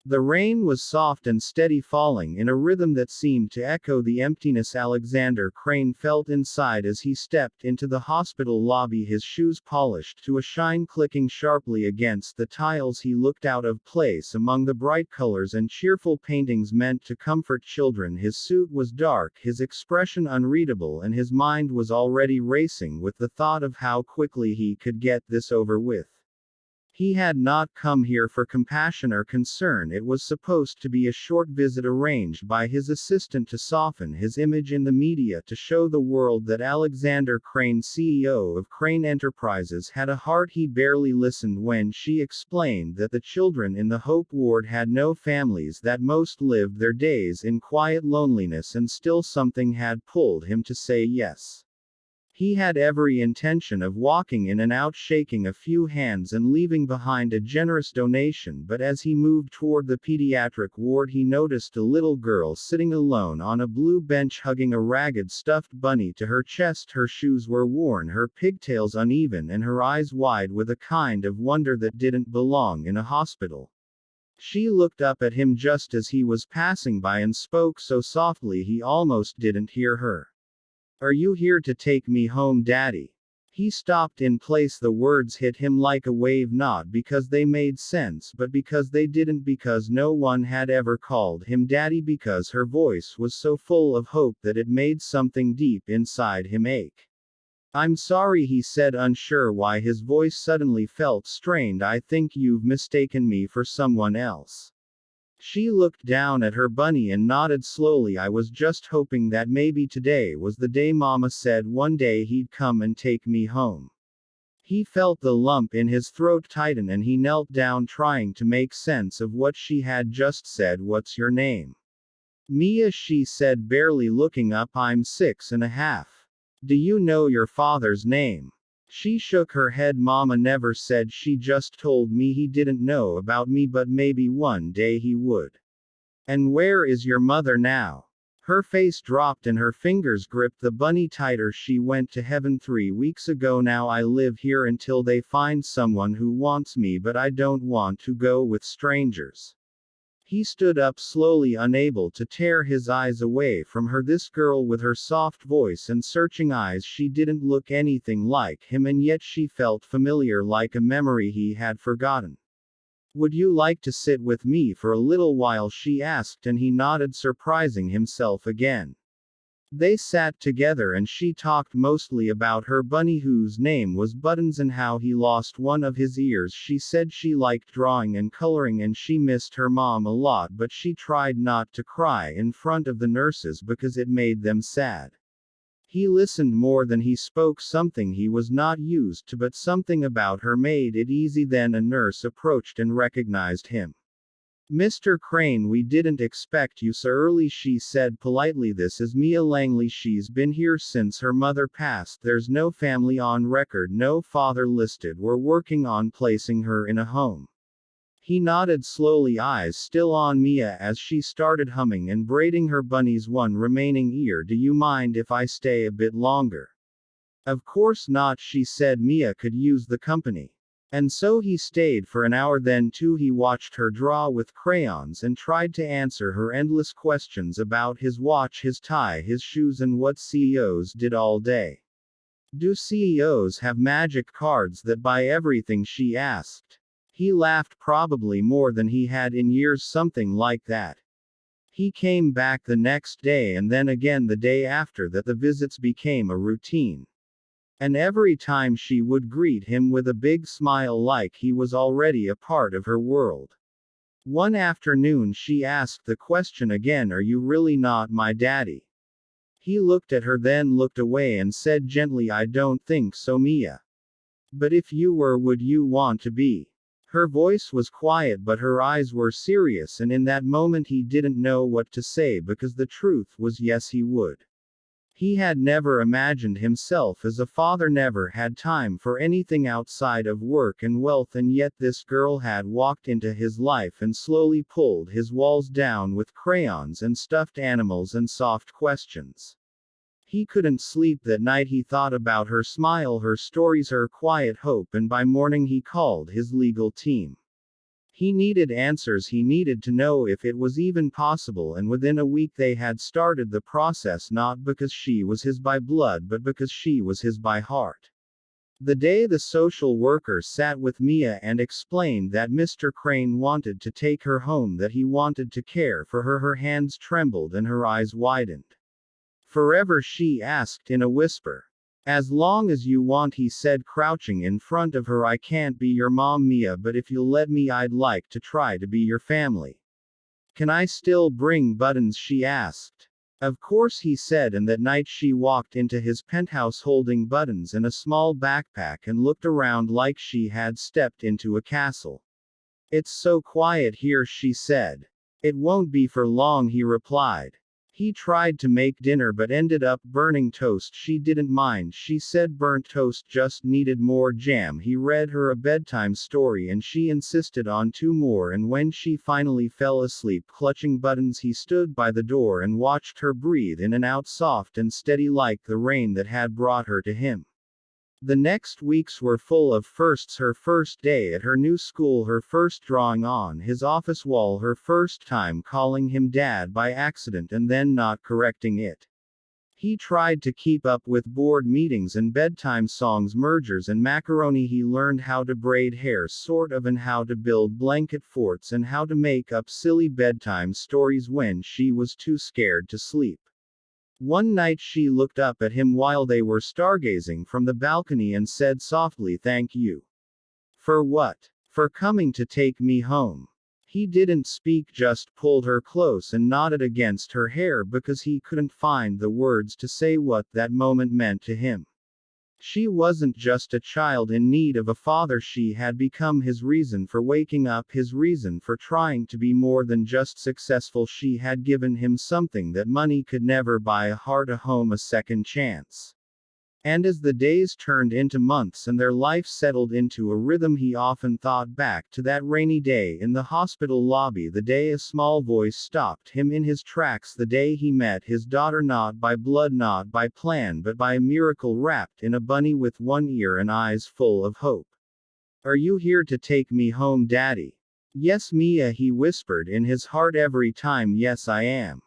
The rain was soft and steady, falling in a rhythm that seemed to echo the emptiness Alexander Crane felt inside as he stepped into the hospital lobby, his shoes polished to a shine clicking sharply against the tiles. He looked out of place among the bright colors and cheerful paintings meant to comfort children. His suit was dark, his expression unreadable, and his mind was already racing with the thought of how quickly he could get this over with. He had not come here for compassion or concern. It was supposed to be a short visit arranged by his assistant to soften his image in the media, to show the world that Alexander Crane, CEO of Crane Enterprises, had a heart. He barely listened when she explained that the children in the Hope Ward had no families, that most lived their days in quiet loneliness, and still something had pulled him to say yes. He had every intention of walking in and out, shaking a few hands and leaving behind a generous donation, but as he moved toward the pediatric ward he noticed a little girl sitting alone on a blue bench, hugging a ragged stuffed bunny to her chest. Her shoes were worn, her pigtails uneven, and her eyes wide with a kind of wonder that didn't belong in a hospital. She looked up at him just as he was passing by and spoke so softly he almost didn't hear her. "Are you here to take me home, Daddy?" He stopped in place. The words hit him like a wave, not because they made sense but because they didn't, because no one had ever called him Daddy, because her voice was so full of hope that it made something deep inside him ache. "I'm sorry," he said, unsure why his voice suddenly felt strained. "I think you've mistaken me for someone else." She looked down at her bunny and nodded slowly. "I was just hoping that maybe today was the day Mama said one day he'd come and take me home." He felt the lump in his throat tighten and he knelt down, trying to make sense of what she had just said. "What's your name?" "Mia," she said, barely looking up. "I'm 6.5. Do you know your father's name?" She shook her head. "Mama never said. She just told me he didn't know about me, but maybe one day he would." "And where is your mother now?" Her face dropped and her fingers gripped the bunny tighter. "She went to heaven 3 weeks ago. Now I live here until they find someone who wants me, but I don't want to go with strangers." He stood up slowly, unable to tear his eyes away from her. This girl with her soft voice and searching eyes, she didn't look anything like him, and yet she felt familiar, like a memory he had forgotten. "Would you like to sit with me for a little while?" she asked, and he nodded, surprising himself again. They sat together and she talked mostly about her bunny, whose name was Buttons, and how he lost one of his ears. She said she liked drawing and coloring and she missed her mom a lot, but she tried not to cry in front of the nurses because it made them sad. He listened more than he spoke, something he was not used to, but something about her made it easy. Then a nurse approached and recognized him. "Mr. Crane, we didn't expect you so early," she said politely. "This is Mia Langley. She's been here since her mother passed. There's no family on record, no father listed. We're working on placing her in a home." He nodded slowly, eyes still on Mia as she started humming and braiding her bunny's one remaining ear. "Do you mind if I stay a bit longer?" "Of course not," she said. Mia could use the company. And so he stayed for an hour. Then too he watched her draw with crayons and tried to answer her endless questions about his watch, his tie, his shoes, and what CEOs did all day. "Do CEOs have magic cards that buy everything?" she asked. He laughed, probably more than he had in years, something like that. He came back the next day and then again the day after that. The visits became a routine. And every time she would greet him with a big smile, like he was already a part of her world. One afternoon she asked the question again, "Are you really not my daddy?" He looked at her, then looked away and said gently, "I don't think so, Mia. But if you were, would you want to be?" Her voice was quiet but her eyes were serious, and in that moment he didn't know what to say, because the truth was yes, he would. He had never imagined himself as a father, never had time for anything outside of work and wealth, and yet this girl had walked into his life and slowly pulled his walls down with crayons and stuffed animals and soft questions. He couldn't sleep that night. He thought about her smile, her stories, her quiet hope, and by morning he called his legal team. He needed answers, he needed to know if it was even possible, and within a week they had started the process, not because she was his by blood but because she was his by heart. The day the social worker sat with Mia and explained that Mr. Crane wanted to take her home, that he wanted to care for her, her hands trembled and her eyes widened. Forever, she asked in a whisper. As long as you want, he said, crouching in front of her. I can't be your mom, Mia, but if you'll let me, I'd like to try to be your family. Can I still bring buttons, she asked. Of course, he said, and that night she walked into his penthouse holding buttons and a small backpack and looked around like she had stepped into a castle. It's so quiet here, she said. It won't be for long, he replied. He tried to make dinner but ended up burning toast. She didn't mind, she said burnt toast just needed more jam. He read her a bedtime story and she insisted on 2 more, and when she finally fell asleep clutching buttons, he stood by the door and watched her breathe in and out, soft and steady like the rain that had brought her to him. The next weeks were full of firsts: her first day at her new school, her first drawing on his office wall, her first time calling him dad by accident and then not correcting it. He tried to keep up with board meetings and bedtime songs, mergers and macaroni. He learned how to braid hair, sort of, and how to build blanket forts and how to make up silly bedtime stories when she was too scared to sleep. One night she looked up at him while they were stargazing from the balcony and said softly, "Thank you." For what? For coming to take me home. He didn't speak, just pulled her close and nodded against her hair because he couldn't find the words to say what that moment meant to him. She wasn't just a child in need of a father, she had become his reason for waking up, his reason for trying to be more than just successful. She had given him something that money could never buy: a heart, a home, a second chance. And as the days turned into months and their life settled into a rhythm, he often thought back to that rainy day in the hospital lobby, the day a small voice stopped him in his tracks, the day he met his daughter, not by blood, not by plan, but by a miracle, wrapped in a bunny with one ear and eyes full of hope. "Are you here to take me home, Daddy?" "Yes, Mia," he whispered in his heart every time. "Yes, I am."